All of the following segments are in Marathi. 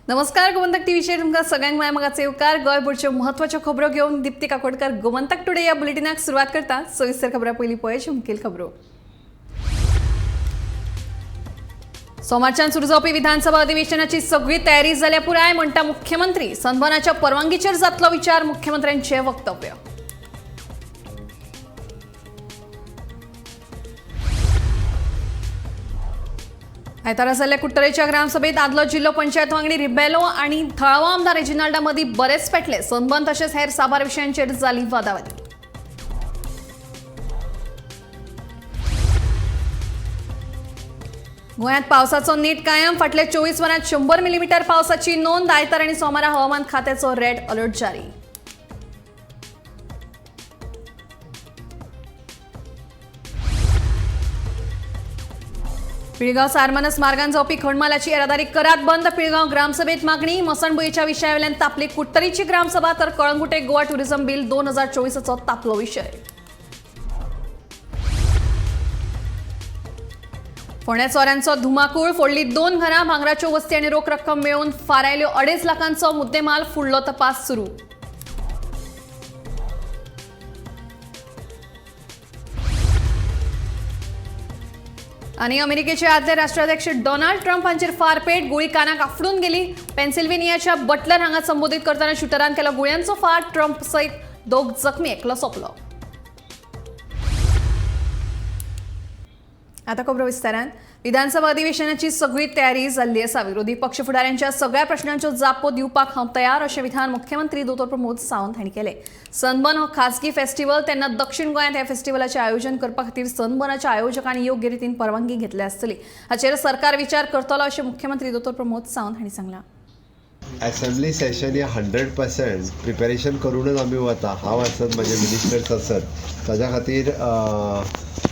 नमस्कार गोमंतक टीव्हीचेर तुमकां सगळ्यांक मायमगाचे उपकार गोंयभरच्यो म्हत्वाच्यो खबरो घेवन दिप्ती काकोडकर गोमंतक टुडे ह्या बुलेटिनाक सुरवात करता। सविस्तर खबरां पयलीं पळय मुखेल खबरो। सोमारच्यान सुरू जावपी विधानसभा अधिवेशनाची सगळी तयारी जाल्या पुराय म्हणटा मुख्यमंत्री। सनबर्नाच्या परवानगीचेर जातलो विचार मुख्यमंत्र्यांचें वक्तव्य। आयतारा जाल्ल्या कुट्टरेच्या ग्रामसभेत आदलो जिल्लो पंचायत वांगडी रिबेलो आनी थळावो आमदार रेजिनाल्डा मदीं बरेच पेटले। सनबर्न तशेंच हेर साबार विशयांचेर जाली वादावादी। गोंयांत पावसाचो नेट कायम। फाटल्या 24 वरांत 100 मिलीमीटर पावसाची नोंद। आयतार आनी सोमारा हवामान खात्याचो रेड अलर्ट जारी। पिळगांव सारमानस मार्गान जावपी खणमालाची येरादारी करात बंद। पिळगांव ग्रामसभेत मागणी। मसणबुयेच्या विशयावेल्यान तापली कुट्टरीची ग्रामसभा तर कळंगुटे गोवा टुरिझम बिल 2024चो तापलो विशय। फोंड्या चोऱ्यांचो धुमाकूळ। फोडली 2 घरां। भांगराच्यो वस्ती आनी रोख रक्कम मेळोवन फारायल्यो 2.5 लाखांचो मुद्देमाल। फुडलो तपास सुरू। आणि अमेरिकेचे आदले राष्ट्राध्यक्ष डोनाल्ड ट्रम्प हांचेर फारपेट। गुळी कानाक आफडून गेली। पेन्सिल्व्हेनियाच्या बटलर हांगा संबोधीत करतना शूटरान केलो गुळयांचो फार। ट्रम्प सयत 2 जखमी, एकलो सोंपलो। आता खबरो विस्तारान। विधानसभा अधिवेशनाची सगळी तयारी जाल्ली आसा। विरोधी पक्ष फुडाऱ्यांच्या सगळ्या प्रश्नांच्यो जापो दिवपाक हांव तयार अशें विधान मुख्यमंत्री दोतोर प्रमोद सावंत हांणी केलें। सनबर्न हो खासगी फेस्टिवल तेन्ना दक्षिण गोंयांत ह्या फेस्टिवलाचें आयोजन करपा खातीर सनबर्नाच्या आयोजकांनी योग्य रितीन परवानगी घेतली आसतली। हाचेर सरकार विचार करतलो अशें मुख्यमंत्री दोतोर प्रमोद सावंत हांणी सांगलां। असेंब्ली सेशन हे 100% प्रिपेरेशन करूनच आमी वता। हांव आसत, म्हजे मिनिस्टर्स आसत, ताज्या खातीर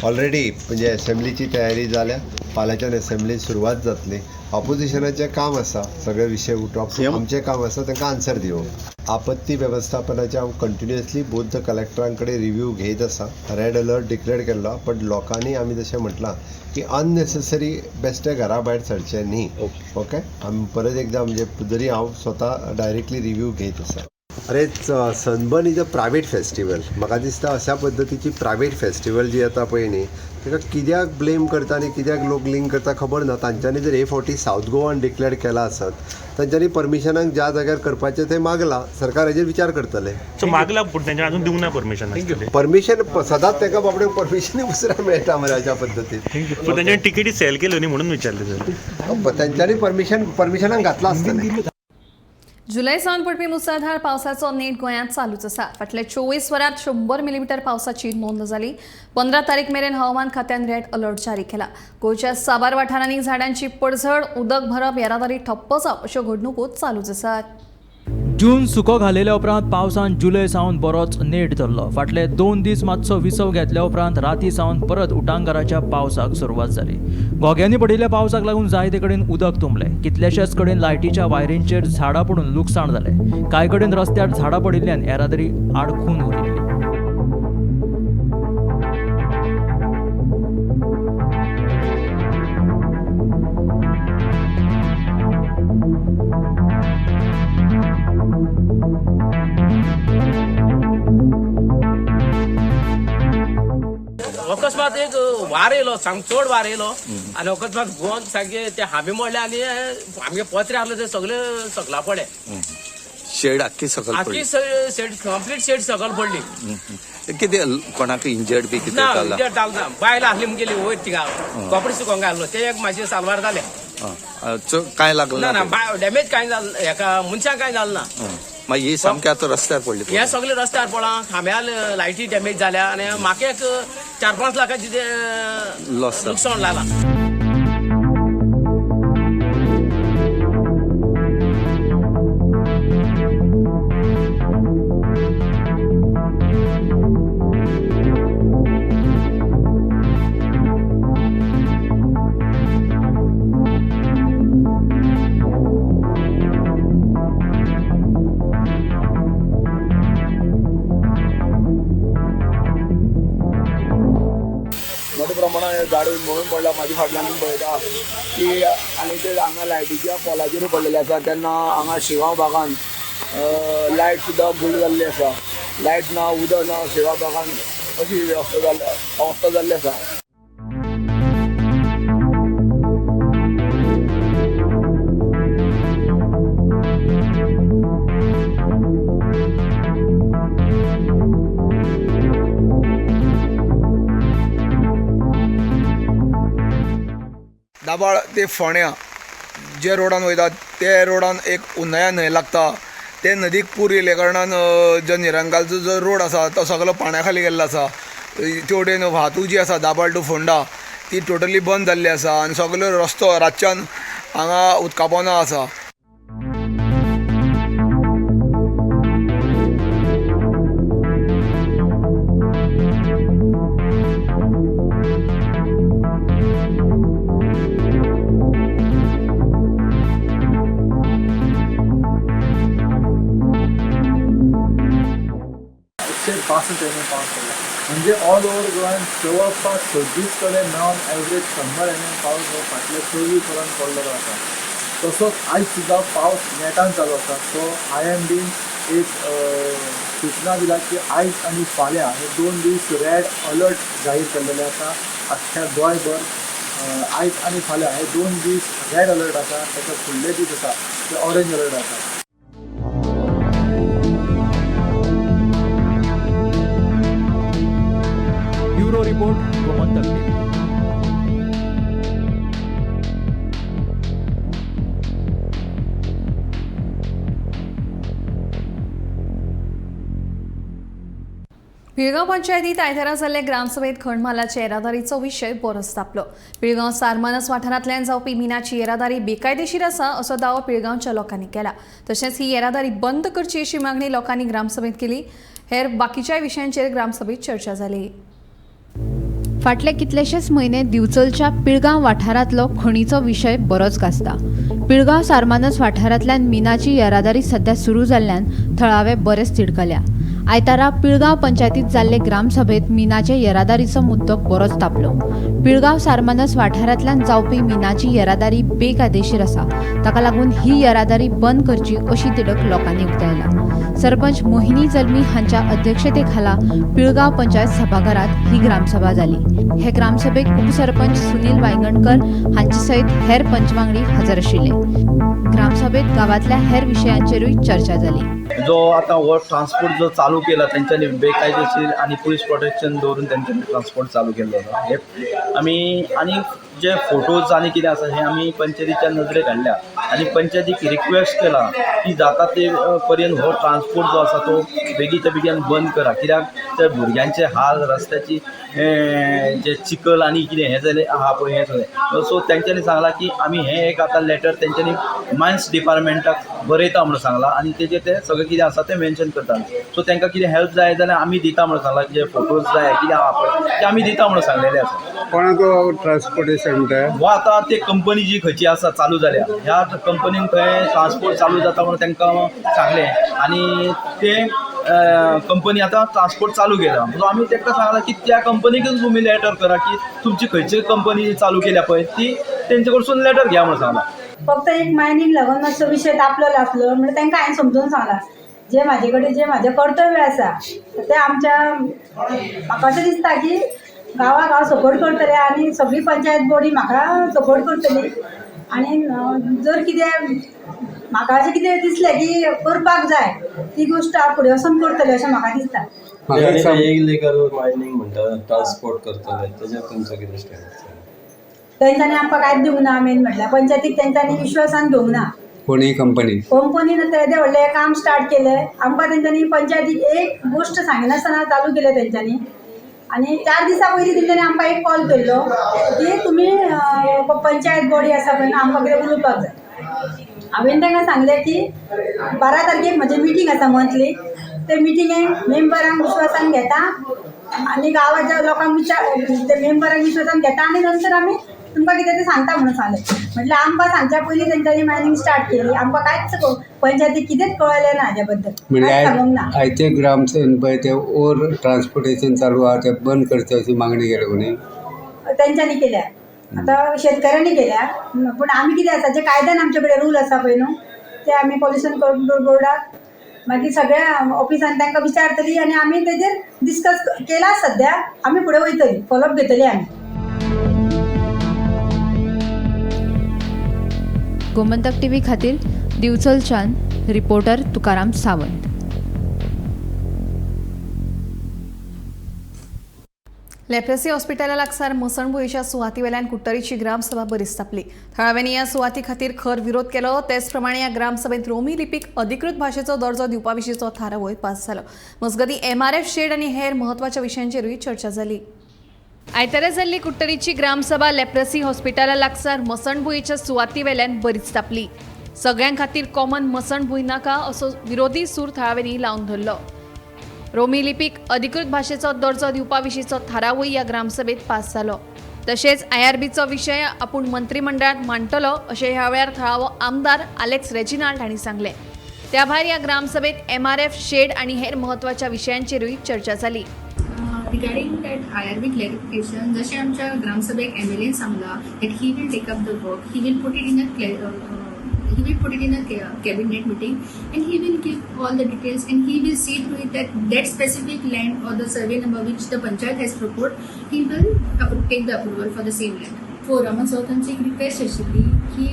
ऑलरेडी म्हणजे असेंब्लीची तयारी जाल्या। फाल्यांच्यान असेंब्ली सुरवात जातली। ऑपोजिशनाचें काम आसा सगळे विशय उठोवप, आमचें काम आसा तांकां आन्सर दिवप। आपत्ती वेवस्थापनाचे हांव कंटिन्युअसली बोथ द कलेक्टरां कडेन रिव्यू घेयत आसा। रेड अलर्ट डिक्लेअर केल्लो, बट लोकांनी आमी जशें म्हटलां की अननेसेसरी बेश्टे घरा भायर सरचे न्ही। ओके, आमी परत एकदां म्हणजे जरी हांव स्वता डायरेक्टली रिव्यू घेयत आसा। अरे, sunburn is a private festival. म्हाका दिसता अशा पद्दतीची प्रायवेट फेस्टिवल जी येता पळय न्ही, ताका कित्याक ब्लेम करता आनी कित्याक लोक लिंक करता खबर ना। तांच्यांनी जर A40 सावथ गोवान डिक्लेअर केला आसत, तांच्यांनी परमिशनाक ज्या जाग्यार करपाचें तें मागलां। सरकार हेजेर विचार करतले। मागला पूण तेंच्या अजून दिवंक ना परमिशन। परमिशन सदांच ताका बाबडे परमिशनूय उसरा मेळटा मरे अशा पद्दतीन। पण तेंच्यानी तिकेटी सेल केल्यो न्ही म्हणून विचारले सर। तांच्यांनी परमिशनाक घातला आसतलें। जुलय सावन पडपी मुसळधार पावसाचो नेट गोंयांत चालूच आसा। फाटल्या 24 वरांत 100 मिलीमीटर पावसाची नोंद जाली। 15 तारीख मेरेन हवामान खात्यान रेड अलर्ट जारी केला। गोंयच्या साबार वाठारांनी झाडांची पडझड, उदक भरप, येरादारी ठप्प जावप अश्यो घडणुको चालूच आसात। जून सुको घालेल्या उपरांत पावसान जुलय सावन बरोच नेट धरलो। फाटले 2 दीस मातसो विसव घेतल्या उपरांत राती सावन परत उटांगाराच्या पावसाक सुरवात जाली। घोग्यांनी पडिल्ल्या पावसाक लागून जायते कडेन उदक तुंबले। कितलेशेच कडेन लायटीच्या वायरींचेर झाडां पडून लुकसाण जालें। कांय कडेन रस्त्यार झाडां पडिल्ल्यान येरादारी आडखून उरिल्ली। अकस्मात एक वार येयलो, सामको चड वार येयलो आनी अकस्मात गोंद सारखे ते हांबे मोडले आनी आमगे पत्रे आसले ते सगळे सकला पडले। शेड आख्खी सकल पडली। आख्खी शेड कंप्लीट शेड सकल पडली। कितें कोणाक इंजर्ड बी कितें ना, जाला? इंजर्ड जालें ना। बायल आहली मुगेली वयर थिंगा कपडे सुकोवंक घाल्लो, ते एक मातशे सालवार जाले। काय लागलं ना ना, डॅमेज कांय जालें, हेका मनशाक कांय जालें ना। मागीर ही सामकी आतां रस्त्यार पडली। हे सगळे रस्त्यार पडला, खांब्यार लायटी डॅमेज जाल्या आनी म्हाका एक 4-5 लाखाची लॉस लुकसाण जाला। प्रमाणात झाड म्हणून पडला म्हाज्या फाटल्यान पळयता की आनी ते हांगा लायटीच्या पोलाचेर पडलेले आसा तेन्ना हांगा शिगांव भागान लायट सुद्दां गुल जाल्ली आसा. लायट ना, उदक ना, शिगांव भागान अशी अवस्था जाल्ली आसा. दाबाळ ते फोण्या जे रोडान वयता ते रोडान एक उन्हाळ्या न्हंय लागता. ते नदीक पूर येयले कारणान जो निरंगालचो जो रोड आसा तो सगळो पाण्या खाली गेल्लो आसा. ते वटेन वाहतूक जी आसा दाबाळ टू फोंडा ती टोटली बंद जाल्ली आसा आनी सगळो रस्तो रातच्यान हांगा उदका पोंदा आसा. पावस पडला म्हणजे ऑल ओव्हर गोंयान जवळपास 26 कडेन मेळोन एवरेज 100 पावस हो फाटल्या 24 वरांत पडलेलो आसा. तसोच आयज सुद्दां पावस नेटान चालू आसा. सो IMD एक सूचना दिला की आयज आनी फाल्यां हे 2 दीस रेड अलर्ट जाहीर केल्लेले आसा अख्ख्या गोंयभर. आयज आनी फाल्यां हे 2 दीस रेड अलर्ट आसा. ताचे फुडले दीस आसा ते ऑरेंज अलर्ट आसा. Bureau report Gomantak TV. Pilgaon पंचायतीत आयतारा जाल्ले ग्रामसभेत खणमालाच्या येरादारीचो विशय बरोच तापलो. पिळगांव सारमानस वाठारांतल्यान जावपी मिनाची येरादारी बेकायदेशीर आसा असो दावो पिळगांवच्या लोकांनी केला. तशेंच ही येरादारी बंद करची अशी मागणी लोकांनी ग्रामसभेत केली. हेर बाकीच्या विशयांचेर ग्रामसभेत चर्चा जाली. फाटले कितलेशेच म्हयने दिवचलच्या पिळगांव वाठारांतलो खणीचो विशय बरोच गाजता. पिळगांव सारमानस वाठारांतल्यान मिनाची येरादारी सध्या सुरू जाल्ल्यान थळावे बरेच तिडकल्या. आयतारा पिळगांव पंचायतीत जाल्ले ग्रामसभेत मिनाचे येरादारीचो मुद्दो बरोच तापलो. पिळगांव सारमानस वाठारांतल्यान जावपी मिनाची येरादारी बेकायदेशीर आसा. ताका लागून ही येरादारी बंद करची अशी तिडक लोकांनी उक्तायला. सरपंच मोहिनी जल्मी हांच्या अध्यक्षते खाला पिळगांव पंचायत सभाघरात ही ग्रामसभा जाली. हे ग्रामसभेक उपसरपंच सुनील वांयगणकर हांचे सयत हेर पंचवांगडी हजर आशिल्ले. ग्रामसभेत गावातल्या हेर विशयांचेरूय चर्चा जाली. जो आता हो ट्रान्सपोर्ट जो चालू केला त्यांच्यानी बेकायदेशीर आणि पोलीस प्रोटेक्शन दवरून त्यांच्यानी ट्रान्सपोर्ट चालू केल्लो आसा. हे आमी आनी जे फोटोज आनी कितें आसा हे आमी पंचायतीच्या नजरेक हाडल्या आनी पंचायतीक रिक्वेस्ट केला की जाता ते पर्यंत हो ट्रान्सपोर्ट जो आसा तो बेगीच्या बेगीन बंद करा. कित्याक ते भुरग्यांचे हाल, रस्त्याची जे चिखल आनी कितें हें जालें आहा पळय हें सगळें. सो तेंच्यांनी सांगला की आमी हें एक आतां लेटर तेंच्यांनी मायन्स डिपार्टमेंटाक बरयता म्हणून सांगला आनी तेजेर ते सगळें कितें आसा तें मेन्शन करता. सो तांकां कितें हेल्प जाय जाल्यार आमी दिता म्हणून सांगला. जे फोटोज जाय कितें आहा पळय ते आमी दिता म्हणून सांगलेलें आसा. कोणाक ट्रान्सपोर्टेशन हो आता ते कंपनी जी खंयची आसा चालू जाल्या ह्या कंपनीन थंय ट्रान्सपोर्ट चालू जाता म्हणून तांकां सांगलें आनी ते कंपनी आता ट्रान्सपोर्ट चालू केला. सो आमी तांकां सांगला की त्या कंपनीकूच तुमी लेटर करा की तुमची खंयची कंपनी चालू केल्या पळय ती तेंचे कडसून लेटर घ्या म्हणून सांगला. फक्त एक मायनींग लागून मातसो विशय तापलेलो आसलो म्हणजे तांकां हांवें समजून सांगला जे म्हाजे कडेन जे म्हाजें कर्तव्य आसा ते आमच्या म्हाका अशें दिसता की गांवाक हांव सपोर्ट करतलें आनी सगळी पंचायत बॉडी म्हाका सपोर्ट करतली आनी जर कितें म्हाका अशें कितें दिसलें की करपाक जाय ती गोश्ट हांव फुडें वचून करतलें अशें म्हाका दिसता. इल्लीगल मायनिंग म्हणटा ट्रान्सपोर्ट करतले तेजेर तुमचो कितें स्टँड? तेंच्यांनी आमकां कांयच दिवंक ना. मेन म्हटल्यार पंचायतीक तेंच्यांनी विश्वासान घेवंक ना. कोणी कंपनीन येदें व्हडलें काम स्टार्ट केलें. आमकां तेंच्यांनी पंचायतीक एक गोश्ट सांगिनासतना चालू केलें तेंच्यांनी आनी 4 दिसां पयलीं तेंच्यांनी आमकां एक कॉल केल्लो की तुमी पंचायत बॉडी आसा पळय आमकां कितें उलोवपाक जाय. हांवें तांकां सांगलें की 12 तारखेक म्हजी मिटींग आसा मंथली. ते मिटिंगेक मेंबरांक विश्वासान घेता आनी गांवाच्या लोकांक ते मेंबरांक विश्वासान घेता आनी नंतर आमी तुमकां कितें तें सांगता म्हणून सांगलें. म्हटल्यार आमकां सांगच्या पयलीं तेंच्यांनी मायनिंग स्टार्ट केली. आमकां कांयच पंचायतीक कितेंच कळलें ना हाज्या बद्दल सांगूंक ना. आयचे ग्रामसभेन पळय ते ओवर ट्रान्सपोर्टेशन चालू आहा ते बंद करचें अशी मागणी केली कोणी. तेंच्यांनी केल्या. आता शेतकऱ्यांनी केल्या, पण आम्ही कितें आसा जे कायद्यान आमचे कडेन रूल आसा पळय न्हू ते आमी पॉल्युशन कंट्रोल बोर्डाक मागीर सगळ्या ऑफिसान तांकां विचारतली आनी आमी तेजेर डिस्कस केला. सध्या आमी फुडें वयतली, फॉलोअप घेतली आमी. गोमंतक टीव्ही खातीर दिवचलच्यान रिपोर्टर तुकाराम सावंत. लेप्रेसी हॉस्पिटला लागसार मसणभुंयेच्या सुवाती वेल्यान कुट्टरीची ग्रामसभा बरीच तापली. थळाव्यांनी ह्या सुवाती खातीर खर विरोध केलो. तेच प्रमाणे ह्या ग्रामसभेत रोमी लिपीक अधिकृत भाषेचो दर्जो दिवपा विशींचो थारावय पास जालो. मजगती MRF शेड आनी हेर महत्वाच्या विशयांचेरूय चर्चा जाली. आयतारा जाल्ली कुट्टरीची ग्रामसभा लेप्रेसी हॉस्पिटला लागसार मसणभुंयेच्या सुवाती वेल्यान बरीच तापली. सगळ्यां खातीर कॉमन मसणभुंय नाका असो विरोधी सूर थळाव्यांनी लावन धरलो. रोमी लिपीक अधिकृत भाषेचो दर्जो दिवपा विशींचो थारावय ह्या ग्रामसभेत पास जालो. तशेंच IRBचो विशय आपूण मंत्रिमंडळांत मांडटलो अशें ह्या वेळार थळावो आमदार आलेक्स रेजिनाल्ड हांणी सांगलें. त्या भायर ह्या ग्रामसभेत MRF शेड आनी हेर महत्वाच्या विशयांचेरूय चर्चा जाली. Regarding that IRB clarification, जशें आमच्या ग्रामसभेक MLA सांगला that he will take up the work, he will put it in a cabinet meeting and he will give all the details and he will see to it that specific land or the survey number which the panchayat has proposed, he will take the approval for the same land. फोरमांत आमची एक रिक्वेस्ट आशिल्ली की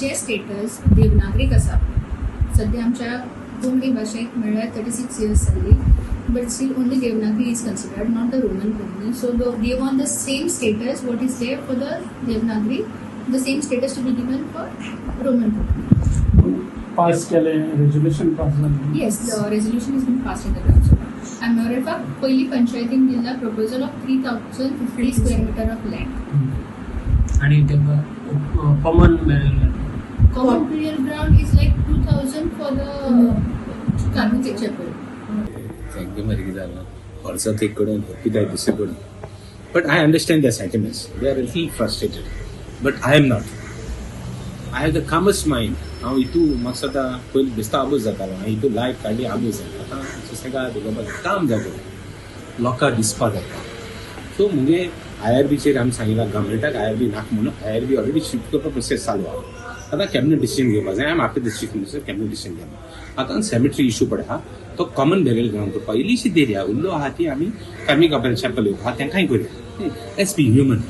जे स्टेटस देवनागरीक आसा सध्या आमच्या कोंकणी भाशेक म्हणल्यार 36 years जाली, but still only Devanagari is considered, not the Roman Konkani. So they want the same status what is there for the Devanagari, the same status to be given for Roman Konkani. Pass केले resolution pass झाले. Yes, the resolution has been passed in the Gram Sabha. And moreover, पहिली पंचायतीन दिला proposal of 3050 square meter of land. आणि तेव्हा common Common burial ground is like 2000 for the Karmik chapel. Thank you, Marigidala. Also, take good and hope disagreed. But I understand their sentiments. They are a little frustrated. But I am not. I have the calmest mind. हांव हितू म्हाका सदां पयलीं दिसता आबूज जातालो. हांवें हितू लायफ काडली आबूज जाता. आतां सुसेगाद काम जाता. लोकांक दिसपा जाता. सो मुगे IRBचेर आमी सांगिल्ला गव्हर्मेंटाक IRB नाका म्हणून IRB ऑलरेडी शिफ्ट करपा प्रोसेस चालू आहा. आतां कॅबिनेट डिसिजन घेवपा जाय. I am after this chief minister cabinet decision घेवपा. आतां सॅमेट्री इशू पडला आहा तो कॉमन बेरियल ग्राउंड करपा इल्लीशी देरी आहा. उरलो आहा ती आमी कार्मिक ऑपरेशन चॅपल येवपा तेंकांय करूया. Let's be human.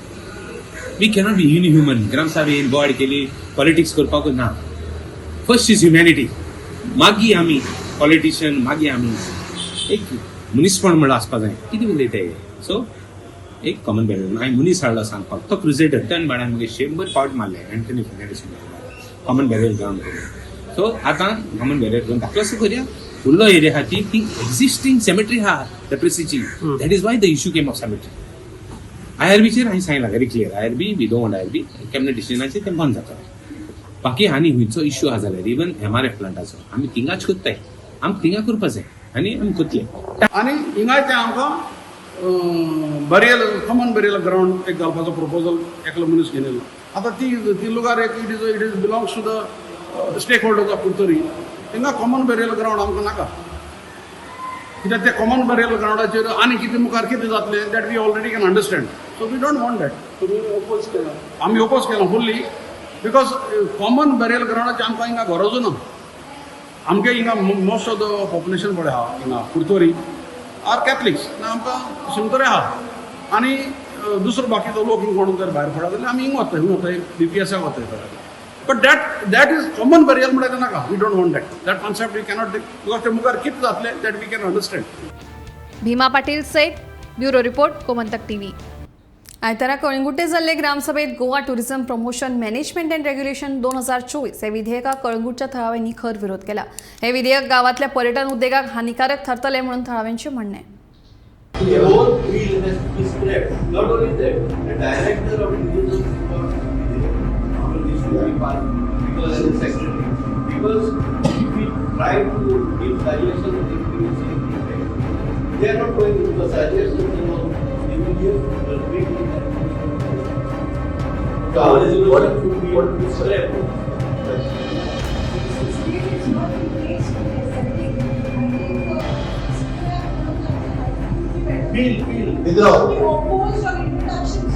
We cannot be inhuman. ग्रामसभेन बोवाड केली पॉलिटिक्स करपाक ना. फर्स्ट इज ह्युमॅनिटी, मागीर आमी पॉलिटिशियन, मागीर आमी एक मनीसपण म्हणून आसपा जाय. कितें उलयताय सो एक कॉमन बेरियल हांवें मनीस हाडलो सांगपाक. तो क्रुसेडर टर्न बाळान मुगे 100 पावट मारले Antony Fernandes common burial ground करून. सो आतां कॉमन बेरियल ग्राउंड धाकलो असो करूया. उरलो एरिया खातीर ती एक्झिस्टींग सेमेट्री आहा लेप्रेसीची. That is why the issue came of cemetery. IRBचेर हांवें सांगलां very clear. IRB we don't want IRB. Cabinet डिसिजनाचेर तें बंद जाता. बाकी आनी खंयचो इशू आहा जाल्यार इवन MRF प्लांटाचो आमी थिंगाच कोत्ताय. आमकां थिंगा करपा जाय आनी आमी कोतले. आनी हिंगाय ते आमकां बरियल कॉमन बरियल ग्राउंड एक घालपाचो प्रपोजल एकलो मनीस घेवन येयलो. आतां ती लुगार एक it is belongs to the stakeholders of Curtorim. हिंगा कॉमन बरियल ग्राउंड आमकां नाका. कित्याक ते कॉमन बरियल ग्राउंडाचेर आनी कितें मुखार कितें जातलें that we already can understand. So we don't want that. तुमी ओपोज केला. आमी ओपोज केला फुल्ली बिकॉज कॉमन बरियल ग्राउंडाची आमकां हिंगा गरजू ना. आमगे हिंगा मोस्ट ऑफ द पॉप्युलेशन पळय आहा हिंगा कुर्तोरी आर कॅथलिक्स आमकां शिमतोरे आहा आनी दुसरो बाकीचो लोक हिंग कोण जर भायर पडा जाल्यार आमी हिंग वताय BPSाक वताय. But that is common burial म्हणटा नाका. We don't want that concept we cannot because ते मुखार कितें जातलें that we can understand. Bhima Patil सयत ब्युरो रिपोर्ट गोमंतक टीव्ही. आयतारा कळंगुटे जाल्ले ग्रामसभेत Goa tourism promotion management and regulation 2024 हे विधेयकाक कळंगुटच्या थळाव्यांनी खर विरोध केला. हे विधेयक गावातल्या पर्यटन उद्देगाक हानिकारक ठरतले म्हणून थळाव्यांचे म्हणणे. Withdraw.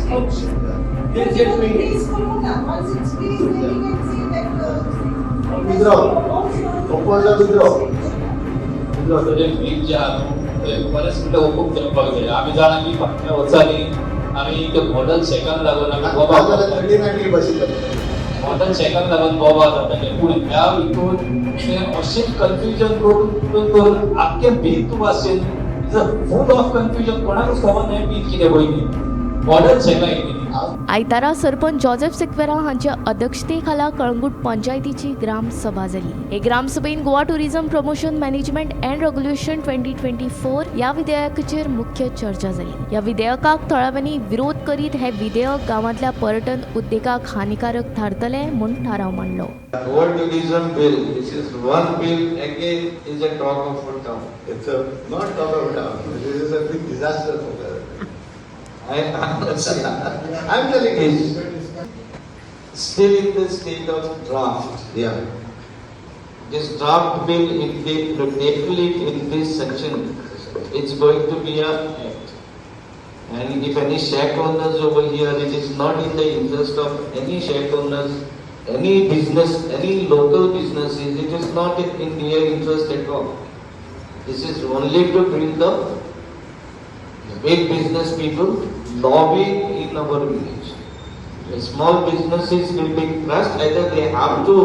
बरेच मिनटं ओपून करपाक जाय. आमी जाणा की फाटल्या वर्सांनी आमी ते मॉडर्न शेकाक लागून आमी बोबा मॉडर्न शेकाक लागून बोबा जाताले. पूण ह्या हितून ते अशें कन्फ्युजन करून आख्खे भीत भाशेन फूल ऑफ कन्फ्युजन कोणाकूच खबर नाही भीत कितें पयली मॉडर्न शेका येयली. आयतारा सरपंच जोसेफ सिक्वेरा हांच्या अध्यक्षते खाला कळंगूट पंचायतीची ग्रामसभा जाली. हे ग्रामसभेन Goa tourism promotion management and regulation 2024 ह्या विधेयकाचेर मुख्य चर्चा जाली. ह्या विधेयकाक थळाव्यांनी विरोध करीत हे विधेयक गांवांतल्या पर्यटन उद्देगाक हानिकारक थारतले म्हूण थाराव मांडलो. Goa tourism bill, this is one bill again is a talk of a town. It's not talk of town. This is a big disaster for the. I'm telling you, still in the state of draft. Yeah. This draft bill, if they tackle it in this section, it's going to be a act. And if any shack owners over here, it is not in the interest of any shack owners, any business, any local businesses, it is not in their interest at all. This is only to bring the big business people lobbying in our village. The small businesses will be crushed. Either they have to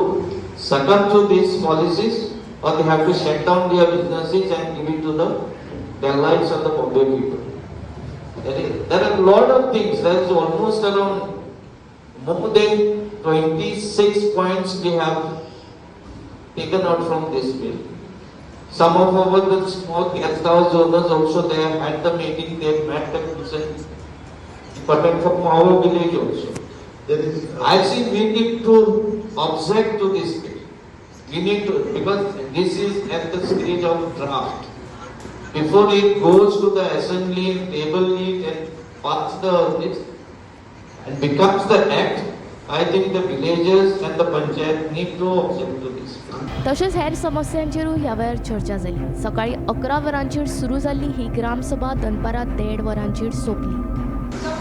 succumb to these policies or they have to shut down their businesses and give it to the lives of the Bombay people. There are a lot of things. There is almost around more than 26 points we have taken out from this bill. Some of our the small guest house owners also, they have had the meeting, they have met the concern, but from our village also. I think we need to object to this bill. We need to, because this is at the stage of draft. Before it goes to the assembly, table it and pass it and becomes the act, I think the villagers and the panchayat need to object to this. तशेंच हेर समस्यांचेरूय ह्या वेळार चर्चा जाली. सकाळी 11 वरांचेर सुरू जाल्ली ही ग्रामसभा दनपारां 1:30 वरांचेर सोंपली.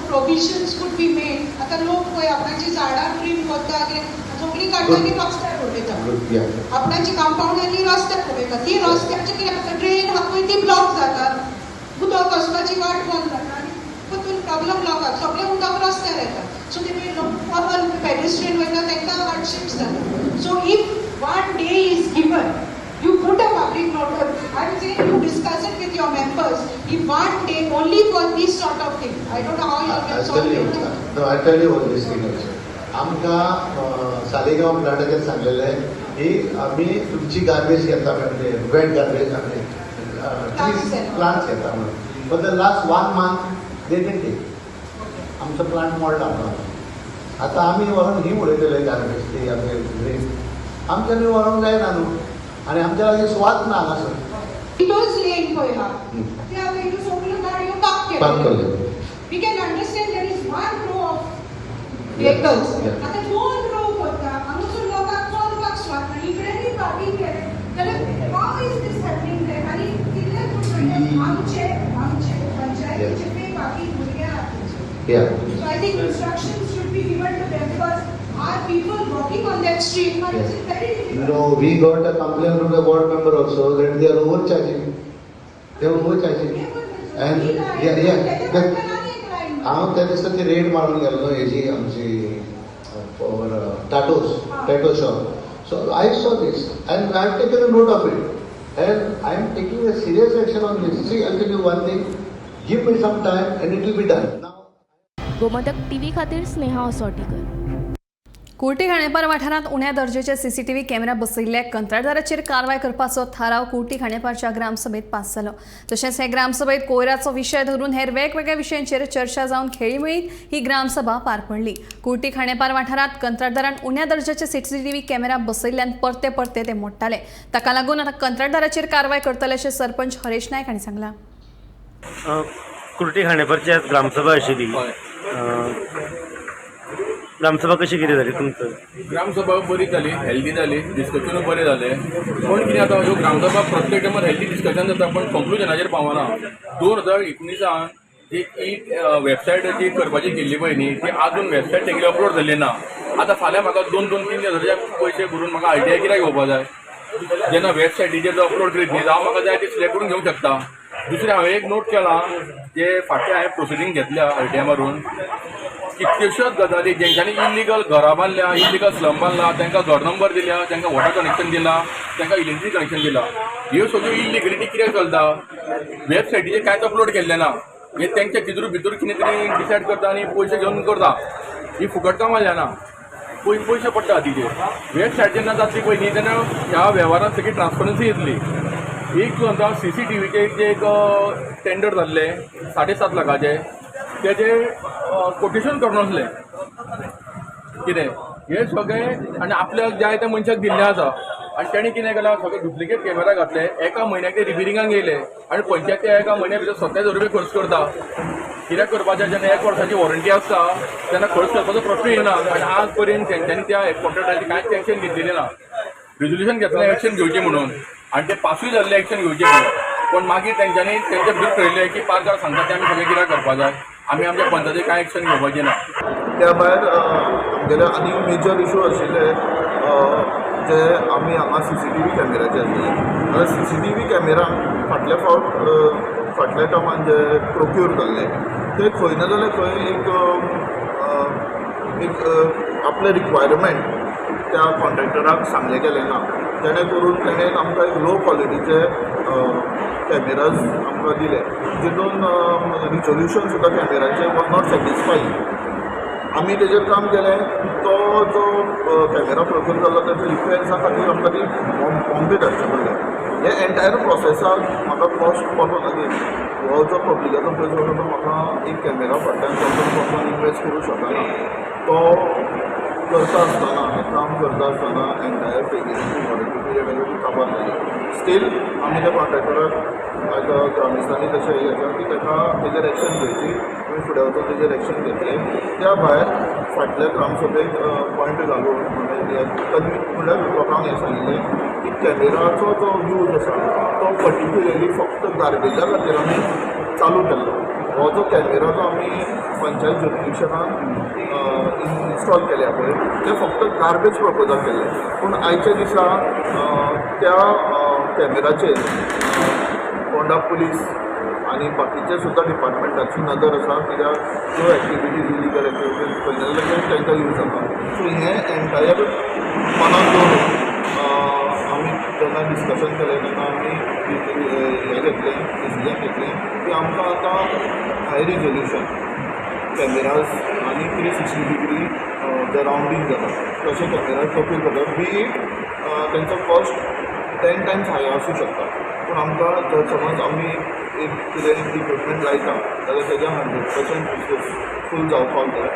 Provisions could be made. आता लोक पळय आपणाची झाडां ट्रीम करता कितें सगळी काडटा ती रस्त्यार उडयता. आपणाची कंपाउंडांनी रस्त्यार उडयता. ती रस्त्याची कितें जाता ड्रेन आहा पळय ती ब्लॉक जातात. उदक वचपाची वाट बंद जाता आनी परतून प्रॉब्लम लोकांक सगळें उदक रस्त्यार येता. सो ते पेडेस्ट्रियन वयता तांकां हार्डशिप्स जाता. So if one day is given, you put a public notice. I am saying you discuss it with your members. If one day only for this sort of thing, I don't know how you can solve it. No, I tell you one this thing also. आमकां सालिगांव प्लांटाचेर सांगलेलें की आमी तुमची गार्बेज घेता म्हणजे वेट गार्बेज आमी प्लांट्स घेता म्हणून. For the last 1 month they didn't take. आमचो प्लांट मोडला म्हणून. आतां आमी व्हरून ही उडयतले गार्बेज ती आमचे ड्रेन आमच्यानी व्हरोंक जायना न्हू आनी आमच्या लागीं स्वाद ना हांगासर. विंडोज लेन पळय हा ते आतां हितून सगळ्यो गाडयो पार्क केल्यो. We can understand there is one row of vehicles. आतां 2 रो करता हांगासर लोकांक चलपाक स्वाद ना. इकडेनी पार्किंग केलें जाल्यार हाव इज दीस हॅपनिंग देर. आनी कितले आमचे पंचायतीचे पे बाकी भुरगे आहात. So I think instructions should be given to them because are people walking on that street? It's very difficult. No, we got a complaint from the board member also that they are overcharging. They are overcharging. And हांव त्या दिसा ती रेड मारून गेल्लो हेजी आमची tattoo shop. So I saw this and I have taken a note of it and I am taking a serious action on this. See, I'll tell you one thing. Give me some time and it will be done. Gomantak TV खातीर स्नेहा असोटीकर. कुर्टी खांडेपार वाठारांत उण्या दर्जाचे सीसीटीव्ही कॅमेरा बसयिल्ल्या कंत्राटदाराचेर कारवाय करपाचो थाराव कुर्टी खांडेपारच्या ग्रामसभेत पास जालो. तशेंच हे ग्रामसभेत कोयराचो विशय धरून हेर वेगवेगळ्या विशयांचेर चर्चा जावन खेळीमेळीत ही ग्रामसभा पार पडली. कुर्टी खांडेपार वाठारांत कंत्राटदारान उण्या दर्जाचे सीसीटीव्ही कॅमेरा बसयिल्ल्यान परते ते मोडटाले. ताका लागून आतां कंत्राटदाराचेर कारवाय करतले अशें सरपंच हरेश नायक हांणी सांगलां. कुर्टी खांडेपारची आज ग्रामसभा आशिल्ली. ग्रामसभा कशी कितें जाली तुमचं? ग्रामसभा बरी जाली, हेल्दी जाली, डिस्कशनूय बरें जालें. पण कितें आतां ह्यो ग्रामसभा प्रत्येक टायमार हेल्दी डिस्कशन जाता पण कंक्लुजनाचेर पावना. 2019 एक वेबसायट जी करपाची केल्ली पळय न्ही ती आजून वेबसायट तेगेली अपलोड जाल्ली ना. आतां फाल्यां म्हाका 2-3 हजाराचे पयशे भरून म्हाका आयटीआय कित्याक घेवपा जाय. जेन्ना वेबसायटीचेर जो अपलोड करीत न्ही जावं म्हाका जाय ती सिलेक्ट करून घेवंक शकता. दुसरें हांवें एक नोट केलां जे फाटलें हांवें प्रोसिडींग घेतल्या आयटीआय मारून कितल्योश्योच गजाली जेंच्यांनी इल्लिगल घरां बांदल्या, इल्लिगल स्लम बांदला, तांकां घर नंबर दिल्या, तांकां वॉटर कनेक्शन दिलां, तांकां इलेक्ट्रीक कनेक्शन दिलां. ह्यो सगळ्यो इल्लिगलिटी कित्याक चलता? वेबसायटीचेर कांयच अपलोड केल्लें ना. हे तांच्या भितर कितें तरी डिसायड करता आनी पयशे घेवन करता. ही फुकट कामां जायना. पयशे पडटा हातीचेर. वेबसायट जेन्ना जातली पळय न्ही तेन्ना ह्या वेव्हारांत सगळी ट्रान्सपरन्सी येतली. एक जो आमकां CCTVचे जे एक टेंडर जाल्लें 7.5 लाखाचें तेजे कोटेशन करून आसलें कितें हे सगळें आनी आपल्याक जाय त्या मनशाक दिल्लें आसा. आनी तेणी कितें केलां सगळे डुप्लिकेट कॅमेरा घातले. एका म्हयन्याक ते रिपेरिंगाक येयले आनी पंचायती एका म्हयन्या भितर 27,000 रुपया खर्च करता. कित्याक करपाचें जेन्ना 1 वर्साची वॉरंटी आसता तेन्ना खर्च करपाचो प्रश्न येना. आनी आज पर्यंत तेंच्यांनी त्या कॉन्ट्रॅक्टाची कांयच एक्शन घेतलेली ना. रिजोल्युशन घेतलें एक्शन घेवचें म्हणून आनी ते पासूय जाल्लें एक्शन घेवचें म्हणून. पण मागीर तेंच्यांनी तेंचे भितर ठरयलें की पार्कार सांगता ते आमी सगळें कित्याक करपा जाय. आमी आमच्या पंचायतीक कांय एक्शन घेवपाचें ना. त्या भायर आमगेले आनी मेजर इशू आशिल्ले जे आमी हांगा CCTV कॅमेराचे आसले. जाल्यार CCTV कॅमेरा फाटल्या टायमान जे प्रोक्यूर जाल्ले ते खंय ना जाल्यार खंय एक आपले रिक्वायरमेंट त्या कॉन्ट्रॅक्टराक सांगले गेले ना. जेणे करून तेणें आमकां एक लो क्वॉलिटीचे कॅमेराज आमकां दिले जितून रिजोल्युशन सुद्दां कॅमेराचे वॉज नॉट सॅटिस्फाईंग. आमी तेजेर काम केलें. तो जो कॅमेरा प्रोक्यूर जाल्लो त्याच्या रिपेअर्सा खातीर आमकां ती बॉम्बे धाडचें पडलें. हे एंटायर प्रोसेसाक म्हाका कॉस्ट पडलो ना की हो जो पब्लिकाचो पयसो आसा तो म्हाका एक कॅमेरा फाटल्यान वचून इन्वेस्ट करूंक शकना. तो करता आसतना हें काम करता आसतना एंटायर तेगेली वॉरंटी पिरियडाची काबार जाली. स्टील आमी त्या कॉन्ट्रॅक्टराक ग्रामिस्थांनी तशें हें केलां की तेजेर एक्शन घेवची. आमी फुडें वचून तेजेर एक्शन घेतलें. त्या भायर फाटल्या ग्रामसभेक पॉयंट घालून म्हणल्यार लोकांक हें सांगिल्लें की कॅमेराचो जो यूज आसा तो पर्टिक्युलरली फक्त गार्बेजा खातीर आमी चालू केल्लो. हो जो कॅमेरा जो आमी पंचायत ज्युरिडिक्शनान इन्स्टॉल केल्या पळय ते फक्त गार्बेज पर्पजाक केल्ले. पूण आयच्या दिसा त्या कॅमेराचेर फोंडा पुलीस आनी बाकीचे सुद्दां डिपार्टमेंटाची नदर आसा. कित्याक ज्यो एक्टिविटीज इलिगल एक्टिविटीज पळयले जाल्यार तांकां यूज जाता. सो हें एंटायर मनाक दवरून आमी जेन्ना डिस्कशन केलें तेन्ना आमी हें घेतलें डिसिजन घेतलें की आमकां आतां हाय रिजोल्युशन कॅमेराज आनी 360 डिग्री जे रावंडींग जाता तशे कॅमेराज प्रोक्यूर करतात. बी इट तेंचो कॉस्ट 10 टायम्स हाय आसूं शकता. पूण आमकां जर समज आमी एक कितें इक्विपमेंट लायता जाल्यार तेजें 100% फूल जावपाक जाय.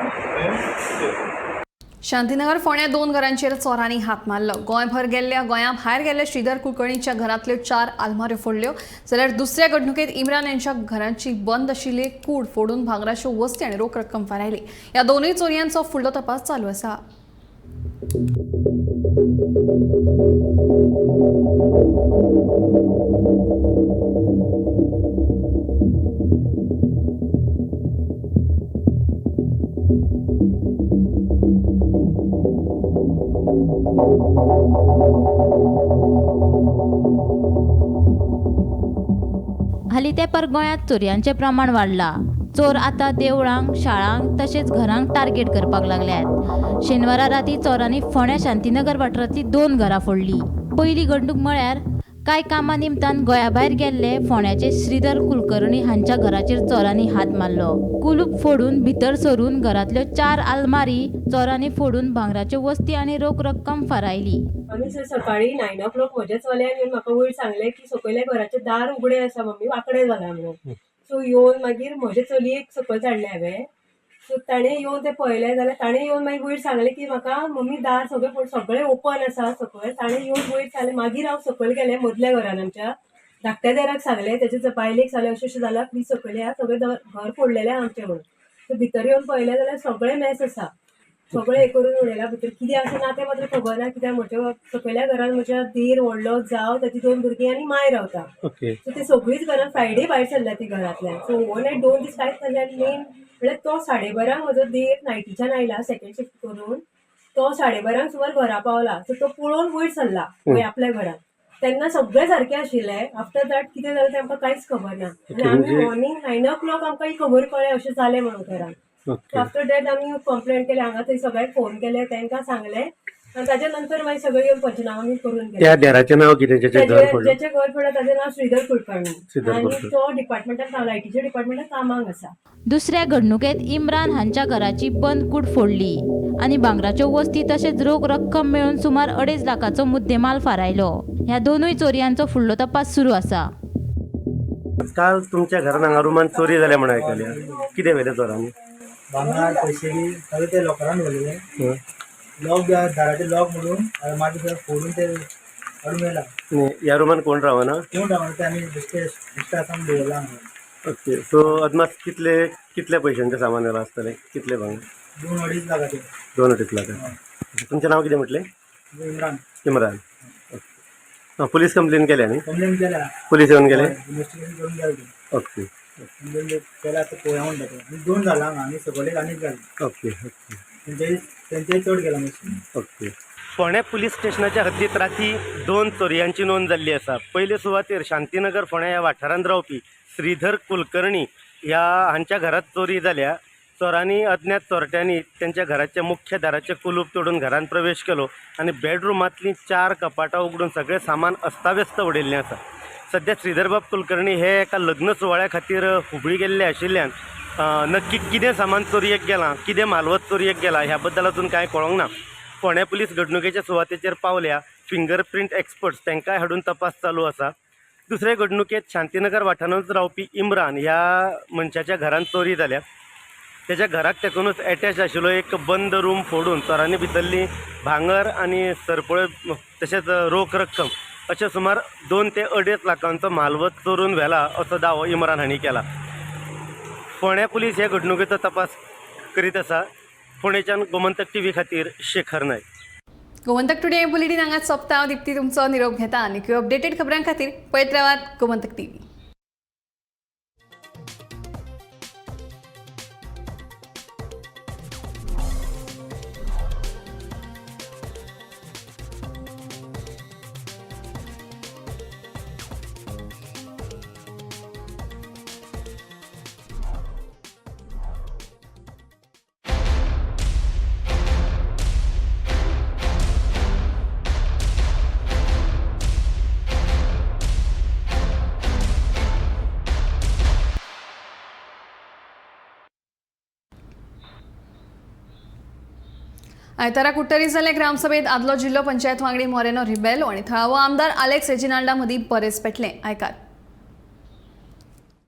शांतीनगर फोंड्या 2 घरांचेर चोरांनी हात मारलो. गोंयभर गेल्ल्या गोंया भायर गेल्ल्या श्रीधर कुलकर्णीच्या घरांतल्यो 4 आलमाऱ्यो फोडल्यो जाल्यार दुसऱ्या घडणुकेत इम्रान यांच्या घरांची बंद आशिल्ली कूड फोडून भांगराच्यो वस्ती आनी रोख रक्कम फारायली. ह्या दोनूय चोरयांचो फुडलो तपास चालू आसा. हालीं तेंपार गोंयांत चोरयांचें प्रमाण वाडलां. चोर आतां देवळांक, शाळांक तशेंच घरांक टार्गेट करपाक लागल्यात. शेनवारा राती चोरांनी फोंड्या शांतीनगर वाठारांतली 2 घरां फोडलीं. पयली घडणूक म्हळ्यार कांय कामां निमतान गोंया भायर गेल्ले फोंड्याचे श्रीधर कुलकर्णी हांच्या घराचेर चोरांनी हात मारलो. कुलूप फोडून भितर सरून घरांतल्यो 4 आलमारी चोरांनी फोडून भांगराच्यो वस्ती आनी रोख रक्कम फारायली. आमी सकाळी 9 o'clock म्हज्या चल्यान येवन म्हाका वयर सांगलें की सकयल्या घराचें दार उगडें आसा मम्मी वांकडें जालां म्हणून. सो येवन मागीर म्हजे चलयेक सकयल धाडलें हांवें. सो ताणें येवन तें पळयलें जाल्यार ताणें येवन मागीर वयर सांगलें की म्हाका मम्मी दार सगळें ओपन आसा सकयल. ताणें येवन वयर सांगलें. मागीर हांव सकयल गेलें मदल्या घरान आमच्या धाकट्या देराक सांगलें तेजे बायलेक सांगलें अशें अशें जालां प्लीज सकयल या सगळें घर फोडलेलें आमचें म्हणून. सो भितर येवन पळयलें जाल्यार सगळें मॅस आसा. सगळें हे करून उडयला भितर कितें आसा ना तें मात्र खबर ना कित्याक म्हज्या सकयल्या घरान म्हज्या धीर व्हडलो जाव ताची 2 भुरगीं आनी माय रावता. ओके. सो ती सगळींच घरान फ्रायडे भायर सरल्या ती घरांतल्यान. सो ओवरनायट 2 दीस कांयच नासलें आनी मेन म्हळ्यार तो 12:30 म्हजो धीर नायटीच्यान आयला सेकंड शिफ्ट करून. तो 12:30 सुमार घरा पावला. सो तो पळोवन वयर सरला वयर आपल्या घरान. तेन्ना सगळें सारकें आशिल्लें. आफ्टर दॅट कितें जालें तें आमकां कांयच खबर ना. आनी आमी मॉर्निंग 9 o'clock आमकां ही खबर कळ्ळें अशें जालें म्हणून घरान. आफ्टर दॅट आमी कंप्लेंट केलें हांगा थंय सगळ्यांक फोन केले तांकां सांगलें आनी ताच्या नंतर मागीर सगळें येवन पंचनामा करून त्या गेले. देराचें नाव कितें जेचें घर पडलें? जेचें घर पडलें ताचें नांव श्रीधर कुलकर्णी श्रीधर आनी कुलकर्णी. तो डिपार्टमेंटान लायटीच्या डिपार्टमेंटान कामाक आसा. दुसऱ्या घडणुकेत इम्रान हांच्या घराची बंद कूड फोडली आणि भांगराच्यो वस्ती तशेंच रोख रक्कम मेळून सुमार 2.5 लाखाचो मुद्देमाल फारायलो. ह्या दोनूय चोरयांचो फुडलो तपास सुरू आसा. काल तुमच्या घरान हांगा रुमान चोरी जाल्या म्हणून आयकल्या. कितें व्हेलें चोरांनी? भांगर पैसे बी सगळे ते लोकांना व्हरलेले. लॉक दाराचे लॉक म्हणून मागीर सगळं फोडून ते हाडून गेला. ह्या रुमान कोण रावना? कोण रावना ते आमी बेश्टे आसा दवरला हांगा. ओके. सो अदमास कितले पयशांचें सामान व्हेलां आसतलें? कितले भांगर? 2-2.5 लाखाचे. 2-2.5 लाख. तुमचें नांव कितें म्हटलें? इम्रान. इम्रान. पुलीस कंप्लेन केल्या न्ही? कंप्लेन केला. पुलीस येवन गेले? इन्व्हेस्टिगेशन करून गेले ते. ओके. कंप्लेन केला आता पळोवया म्हणटा ते. आनी 2 जाला हांगा आनी सकयल आनीक जाले. ओके. ओके. तेंचेय चड गेला मातशें. ओके. फोंड्या पुलीस स्टेशनाच्या हद्दीत राती 2 चोरयांची नोंद जाल्ली आसा. पयले सुवातेर शांतीनगर फोंड्या ह्या वाठारांत रावपी श्रीधर कुलकर्णी हांच्या घरात चोरी जाल्या. चोरांनी अज्ञात चोरट्यांनी त्यांच्या घराच्या मुख्य दाराचे कुलूप तोडून घरांत प्रवेश केलो आणि बेडरूमांतलीं 4 कपाटां उगडून सगळें सामान अस्ताव्यस्त उडयल्लें आसा. सध्या श्रीधरबाब कुलकर्णी हे एका लग्न सुवाळ्या खातीर हुबळी गेल्ले आशिल्ल्यान नक्की कितें सामान चोरयेक गेलां, कितें मालवत चोरयेक गेलां ह्या बद्दल अजून कांय कळोंक ना. फोंड्या पुलीस घडणुकेच्या सुवातेचेर पावल्या. फिंगरप्रिंट एक्सपर्ट्स तांकांय हाडून तपास चालू आसा. दुसरे घडणुकेत शांतीनगर वाठारांत रावपी इम्रान ह्या मनशाच्या घरांत चोरी जाल्या. त्याच्या घराक तेकूनच एटॅच आशिल्लो एक बंद रूम फोडून चोरांनी भितरली भांगर आनी सरपळ्यो तशेंच रोख रक्कम अशें सुमार 2 ते 2.5 लाखांचो मालवत चोरून व्हेला असो दावो इम्रान हांणी केला. फोंड्या पुलीस ह्या घडणुकेचो तपास करीत आसा. फोंडेच्यान गोमंतक TV खातीर शेखर नायक. गोमंतक टुडे बुलेटिन हांगाच सोंपता. हांव दिप्ती तुमचो निरोप घेता आनी अपडेटेड खबरां खातीर पळयत रावात गोमंतक TV. आयतारा कुट्टरी जाल्ले ग्रामसभेत आदलो जिल्लो पंचायत वांगडी मोरेनो रिबेलो आनी थळावो आमदार आलेक्स रेजिनाल्डा मदीं बरेच पेटलें. आयकात.